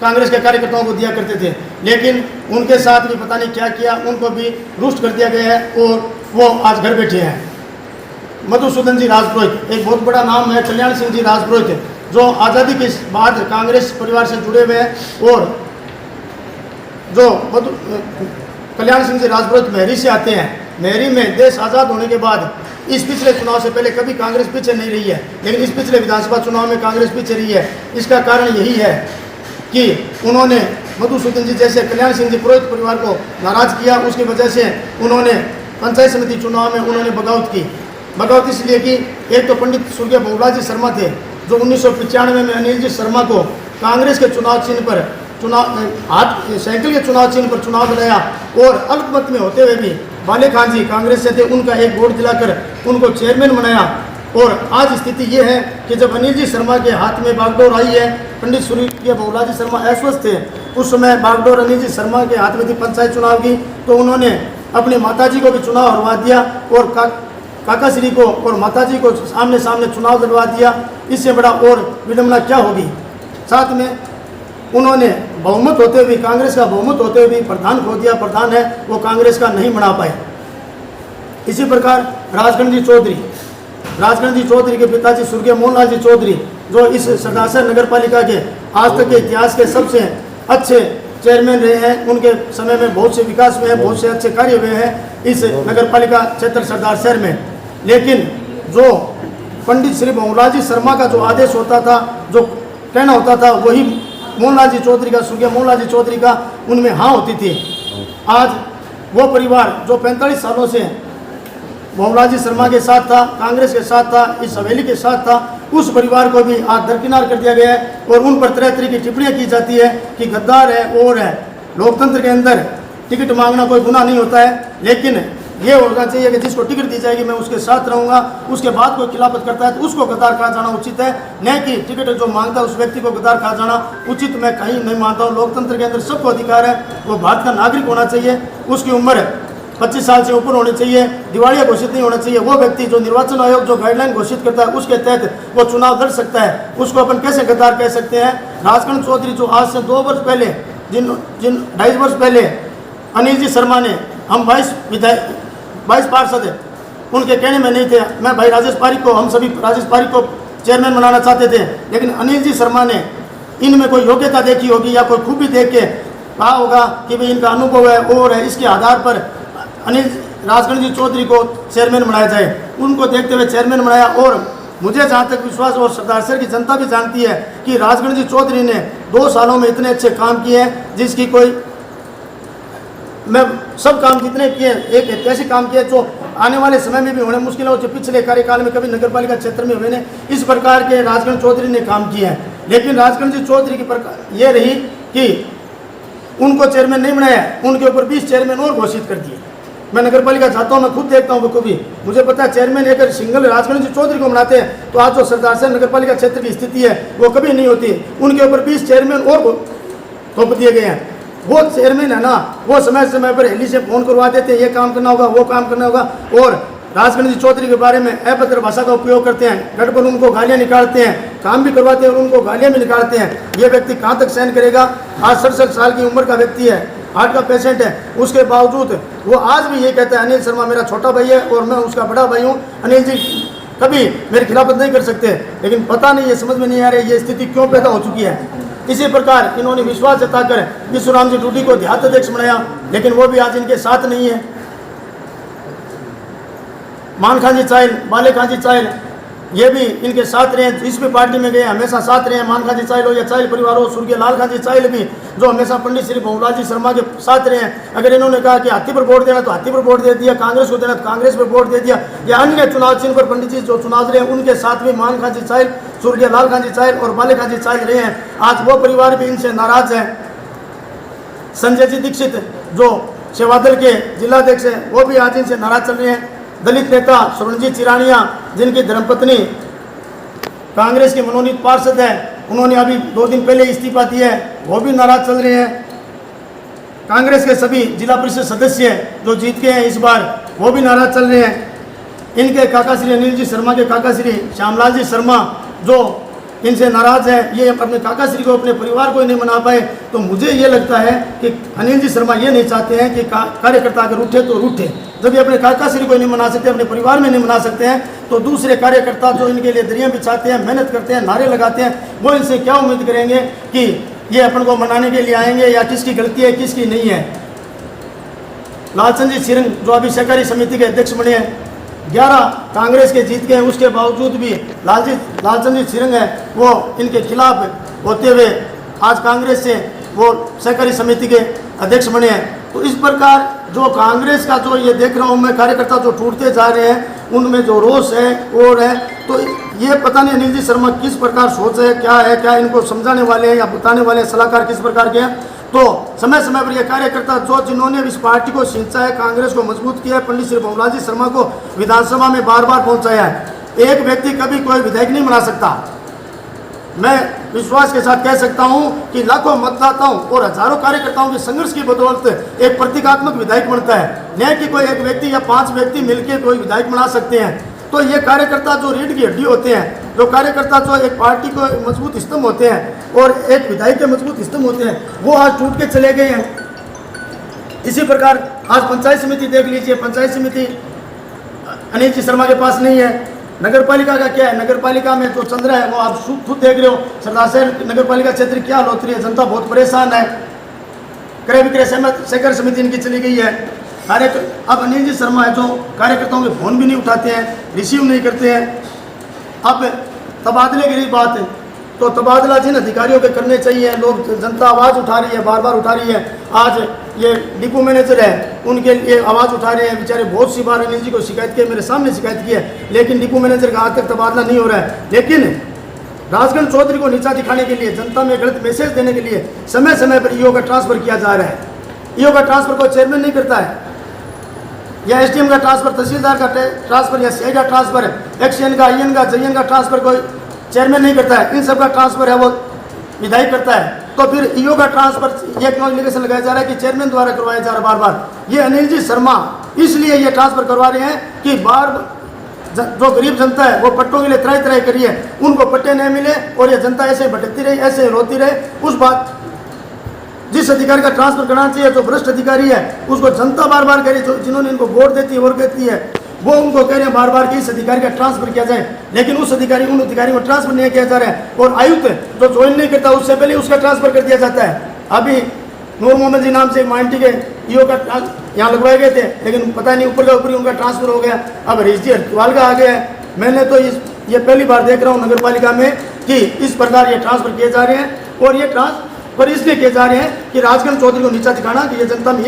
कांग्रेस के कार्यकर्ताओं को दिया करते थे, लेकिन उनके साथ भी पता नहीं क्या किया, उनको भी रुष्ट कर दिया गया है और वो आज घर बैठे हैं। मधुसूदन जी राजपुरोहित एक बहुत बड़ा नाम है, कल्याण सिंह जी राजपुरोहित जो आज़ादी के बाद कांग्रेस परिवार से जुड़े हुए हैं, और जो कल्याण सिंह जी राजपुरोहित मेहरी से आते हैं। मेहरी में देश आज़ाद होने के बाद इस पिछले चुनाव से पहले कभी कांग्रेस पीछे नहीं रही है, लेकिन इस पिछले विधानसभा चुनाव में कांग्रेस पीछे रही है। इसका कारण यही है कि उन्होंने मधुसूदन जी जैसे कल्याण सिंह जी पुरोहित परिवार को नाराज़ किया। उसकी वजह से उन्होंने पंचायत समिति चुनाव में उन्होंने बगावत की। बगावत इसलिए कि एक तो पंडित स्वर्गीय बहुलाल जी शर्मा थे जो 1995 में अनिल जी शर्मा को कांग्रेस के चुनाव चिन्ह पर साइकिल के चुनाव चिन्ह पर चुनाव लड़ाया, और अल्पमत में होते हुए भी बाले खान जी कांग्रेस से थे, उनका एक वोट दिलाकर उनको चेयरमैन बनाया। और आज स्थिति ये है कि जब अनिल जी शर्मा के हाथ में बागडोर आई है, पंडित स्वर्गीय बहुलाल जी शर्मा अस्वस्थ थे, उस समय बागडोर अनिल जी शर्मा के हाथ में थी पंचायत चुनाव की, तो उन्होंने अपने माताजी को भी चुनाव हरवा दिया और काका श्री को और माताजी को सामने सामने चुनाव लड़वा दिया। इससे बड़ा और विडंबना क्या होगी। साथ में उन्होंने बहुमत होते हुए, कांग्रेस का बहुमत होते हुए भी प्रधान खो दिया। प्रधान है वो कांग्रेस का नहीं बना पाए। इसी प्रकार राजगण जी चौधरी के पिताजी स्वर्गीय मोहनलाल जी चौधरी जो इस सरदार नगर पालिका के आज तक के इतिहास के सबसे अच्छे चेयरमैन रहे हैं। उनके समय में बहुत से विकास हुए हैं, बहुत से अच्छे कार्य हुए हैं इस नगर पालिका क्षेत्र सरदार शहर में। लेकिन जो पंडित श्री बहुलाल जी शर्मा का जो आदेश होता था, जो कहना होता था, वही मोहनलाल जी चौधरी का, स्वर्गीय मोहनलाल जी चौधरी का उनमें हाँ होती थी। आज वो परिवार जो 45 सालों से बहुलाल जी शर्मा के साथ था, कांग्रेस के साथ था, इस हवेली के साथ था, उस परिवार को भी आज दरकिनार कर दिया गया है और उन पर तरह तरह की टिप्पणियां की जाती है कि गद्दार है और है। लोकतंत्र के अंदर टिकट मांगना कोई गुनाह नहीं होता है, लेकिन ये होना चाहिए कि जिसको टिकट दी जाएगी मैं उसके साथ रहूंगा, उसके बाद कोई खिलाफत करता है तो उसको गद्दार कहा जाना उचित है, न कि टिकट जो मांगता है उस व्यक्ति को गद्दार कहा जाना उचित मैं कहीं नहीं मानता हूँ। लोकतंत्र के अंदर सबको अधिकार है, वो भारत का नागरिक होना चाहिए, उसकी उम्र 25 साल से ऊपर होनी चाहिए, दिवालिया घोषित नहीं होना चाहिए। वो व्यक्ति जो निर्वाचन आयोग जो गाइडलाइन घोषित करता है उसके तहत वो चुनाव लड़ सकता है, उसको अपन कैसे गद्दार कह सकते हैं। राजगण चौधरी जो आज से 2 वर्ष पहले जिन 2.5 वर्ष पहले अनिल जी शर्मा ने, हम 22 पार्षद उनके कहने में नहीं थे, मैं भाई राजेश पारिक को, हम सभी राजेश पारिक को चेयरमैन बनाना चाहते थे, लेकिन अनिल जी शर्मा ने इनमें कोई योग्यता देखी होगी या कोई खूबी देख के कहा होगा कि भाई इनका अनुभव है और है, इसके आधार पर अनिल राजगण जी चौधरी को चेयरमैन बनाया जाए। उनको देखते हुए चेयरमैन बनाया। और मुझे जहाँ तक विश्वास और सरदार शहर की जनता भी जानती है कि राजगण जी चौधरी ने 2 सालों में इतने अच्छे काम किए हैं जिसकी कोई, मैं सब काम जितने किए, एक ऐसे काम किए जो आने वाले समय में भी होने मुश्किल हो, जो पिछले कार्यकाल में कभी नगर पालिका क्षेत्र में हुए ने, इस प्रकार के राजगण चौधरी ने काम किए हैं। लेकिन राजगण जी चौधरी की प्रकार ये रही कि उनको चेयरमैन नहीं बनाया, उनके ऊपर 20 चेयरमैन और घोषित कर दिए। मैं नगर पालिका जाता हूँ, मैं खुद देखता हूँ कभी, मुझे पता है चेयरमैन अगर सिंगल राजगण जी चौधरी को बनाते हैं तो आज जो सरदार शहर नगर पालिका क्षेत्र की स्थिति है वो कभी नहीं होती। उनके ऊपर 20 चेयरमैन और थोप दिए गए हैं। वो चेयरमैन है ना, वो समय समय पर हेली से फोन करवा देते हैं, ये काम करना होगा, वो काम करना होगा, और राजगण जी चौधरी के बारे में अभद्र भाषा का उपयोग करते हैं, गढ़ पर उनको गालियाँ निकालते हैं, काम भी करवाते हैं और उनको गालियाँ भी निकालते हैं। ये व्यक्ति कहाँ तक सहन करेगा। आज 67 साल की उम्र का व्यक्ति है, हार्ट का पेशेंट है, उसके बावजूद वो आज भी ये कहता है अनिल शर्मा मेरा छोटा भाई है और मैं उसका बड़ा भाई हूँ, अनिल जी कभी मेरी खिलाफत नहीं कर सकते। लेकिन पता नहीं, ये समझ में नहीं आ रही ये स्थिति क्यों पैदा हो चुकी है। इसी प्रकार इन्होंने विश्वास जताकर विश्वराम जी डूडी को देहात अध्यक्ष बनाया, लेकिन वो भी आज इनके साथ नहीं है। मान खान जी चाइल, बाले खान जी चाइल, ये भी इनके साथ रहे, जिस भी पार्टी में गए हमेशा साथ रहे। मान खान जी चाइल हो या चाइल परिवार हो, स्वर्गीय लाल खान जी चाइल भी जो हमेशा पंडित श्री बहुलाल जी शर्मा के साथ रहे हैं। अगर इन्होंने कहा कि हाथी पर वोट देना तो हाथी पर वोट दे दिया, कांग्रेस को देना तो कांग्रेस पर वोट दे दिया, या अन्य चुनाव चिन्ह पर पंडित जी जो चुनाव रहे हैं उनके साथ भी मान खान जी चाइल, स्वर्गीय लाल खान जी चाइल और बाले खान जी चाइल रहे हैं। आज वो परिवार भी इनसे नाराज है। संजय जी दीक्षित जो सेवादल के जिलाध्यक्ष हैं वो भी आज इनसे नाराज चल रहे हैं। दलित नेता सुरणजीत चिरानिया जिनकी धर्मपत्नी कांग्रेस के मनोनीत पार्षद है, उन्होंने अभी 2 दिन पहले इस्तीफा दिया है, वो भी नाराज चल रहे हैं। कांग्रेस के सभी जिला परिषद सदस्य जो जीत के हैं इस बार वो भी नाराज चल रहे हैं। इनके काका श्री अनिल जी शर्मा के काका श्री श्यामलाल जी शर्मा जो इनसे नाराज़ है, ये अपने काका श्री को, अपने परिवार को ही नहीं मना पाए, तो मुझे ये लगता है कि अनिल जी शर्मा ये नहीं चाहते हैं कि कार्यकर्ता अगर उठे तो रूठे। जब ये अपने काका श्री को नहीं मना सकते, अपने परिवार में नहीं मना सकते हैं, तो दूसरे कार्यकर्ता जो इनके लिए दरिया बिछाते हैं, मेहनत करते हैं, नारे लगाते हैं, वो इनसे क्या उम्मीद करेंगे कि ये अपन को मनाने के लिए आएंगे या किसकी गलती है किसकी नहीं है। लालचंद जी सिरंग जो अभी सहकारी समिति के अध्यक्ष बने हैं, 11 कांग्रेस के जीत गए, उसके बावजूद भी लालचंद जी सिरंग है वो इनके खिलाफ होते हुए आज कांग्रेस से वो सहकारी समिति के अध्यक्ष बने हैं। तो इस प्रकार जो कांग्रेस का जो ये देख रहा हूँ मैं, कार्यकर्ता जो टूटते जा रहे हैं, उनमें जो रोष है और है, तो ये पता नहीं अनिल जी शर्मा किस प्रकार सोच है, क्या इनको समझाने वाले हैं या बताने वाले हैं, सलाहकार किस प्रकार के हैं। तो समय समय पर ये कार्यकर्ता जो जिन्होंने इस पार्टी को सिंचा है, कांग्रेस को मजबूत किया है, पंडित श्री भंवरलाल जी शर्मा को विधानसभा में बार बार पहुंचाया है। एक व्यक्ति कभी कोई विधायक नहीं बना सकता। मैं विश्वास के साथ कह सकता हूं कि लाखों मतदाताओं और हजारों कार्यकर्ताओं के संघर्ष की बदौलत एक प्रतीकात्मक विधायक बनता है। न कि कोई एक व्यक्ति या 5 व्यक्ति मिलकर कोई विधायक बना सकते हैं। तो ये कार्यकर्ता जो रीढ़ की हड्डी होते हैं, जो कार्यकर्ता जो एक पार्टी को मजबूत स्तंभ होते हैं और एक विधायक के मजबूत स्तंभ होते हैं, वो आज टूट के चले गए हैं। इसी प्रकार आज पंचायत समिति देख लीजिए, पंचायत समिति अनिल जी शर्मा के पास नहीं है। नगर पालिका का क्या है, नगर पालिका में जो चल रहा है वो आप खुद देख रहे हो। सरदार शहर नगर पालिका क्षेत्र क्या हाल होती है, जनता बहुत परेशान है। क्रय विक्रय सहकारी समिति इनकी चली गई है। अब अनिल जी शर्मा है जो कार्यकर्ताओं के फोन भी नहीं उठाते हैं, रिसीव नहीं करते हैं। अब तबादले की रही बात है, तो तबादला जिन अधिकारियों के करने चाहिए, लोग जनता आवाज़ उठा रही है, बार बार उठा रही है। आज ये डिपो मैनेजर है, उनके लिए आवाज़ उठा रहे हैं बेचारे। बहुत सी बार अनिल जी को शिकायत की, मेरे सामने शिकायत की है, लेकिन डिपो मैनेजर का आज तक तबादला नहीं हो रहा है। लेकिन राजगढ़ चौधरी को नीचा दिखाने के लिए, जनता में गलत मैसेज देने के लिए समय समय पर ईओ का ट्रांसफर किया जा रहा है। ईओ का ट्रांसफर कोई चेयरमैन नहीं करता है, या एसडीएम का ट्रांसफर, तहसीलदार का ट्रांसफर, या सीआई का ट्रांसफर, एक्सएन का, आईएन का, जेएन का ट्रांसफर कोई चेयरमैन नहीं करता है। इन सब का ट्रांसफर है वो विधायक करता है। तो फिर ईओ का ट्रांसफर ये क्यों एलिगेशन लगाया जा रहा है कि चेयरमैन द्वारा करवाया जा रहा है बार बार। ये अनिल जी शर्मा इसलिए ये ट्रांसफर करवा रहे हैं कि जो गरीब जनता है वो पट्टों के लिए त्राही त्राही करी है, उनको पट्टे नहीं मिले और ये जनता ऐसे भटकती रही, ऐसे रोती रहे। उस बात जिस अधिकारी का ट्रांसफर करना चाहिए, जो भ्रष्ट अधिकारी है, उसको जनता बार बार कह रही है, जिन्होंने इनको वोट देती है और कहती है, वो उनको कह रहे हैं बार बार कि इस अधिकारी का ट्रांसफर किया जाए, लेकिन उन अधिकारी को ट्रांसफर नहीं किया जा रहा है। और आयुक्त जो ज्वाइन नहीं करता उससे पहले उसका ट्रांसफर कर दिया जाता है। अभी नूर मोहम्मद जी नाम से माइंटी के ईओ का यहाँ लगवाए गए थे, लेकिन पता नहीं ऊपर का ऊपर उनका ट्रांसफर हो गया। अब रिजवी हरिद्वार का आ गया है। मैंने तो ये पहली बार देख रहा हूँ नगर पालिका में कि इस प्रकार ये ट्रांसफर किए जा रहे हैं। और ये ट्रांसफर इसलिए किए जा रहे हैं कि राजगढ़ चौधरी को नीचा दिखाना कि ये जनता में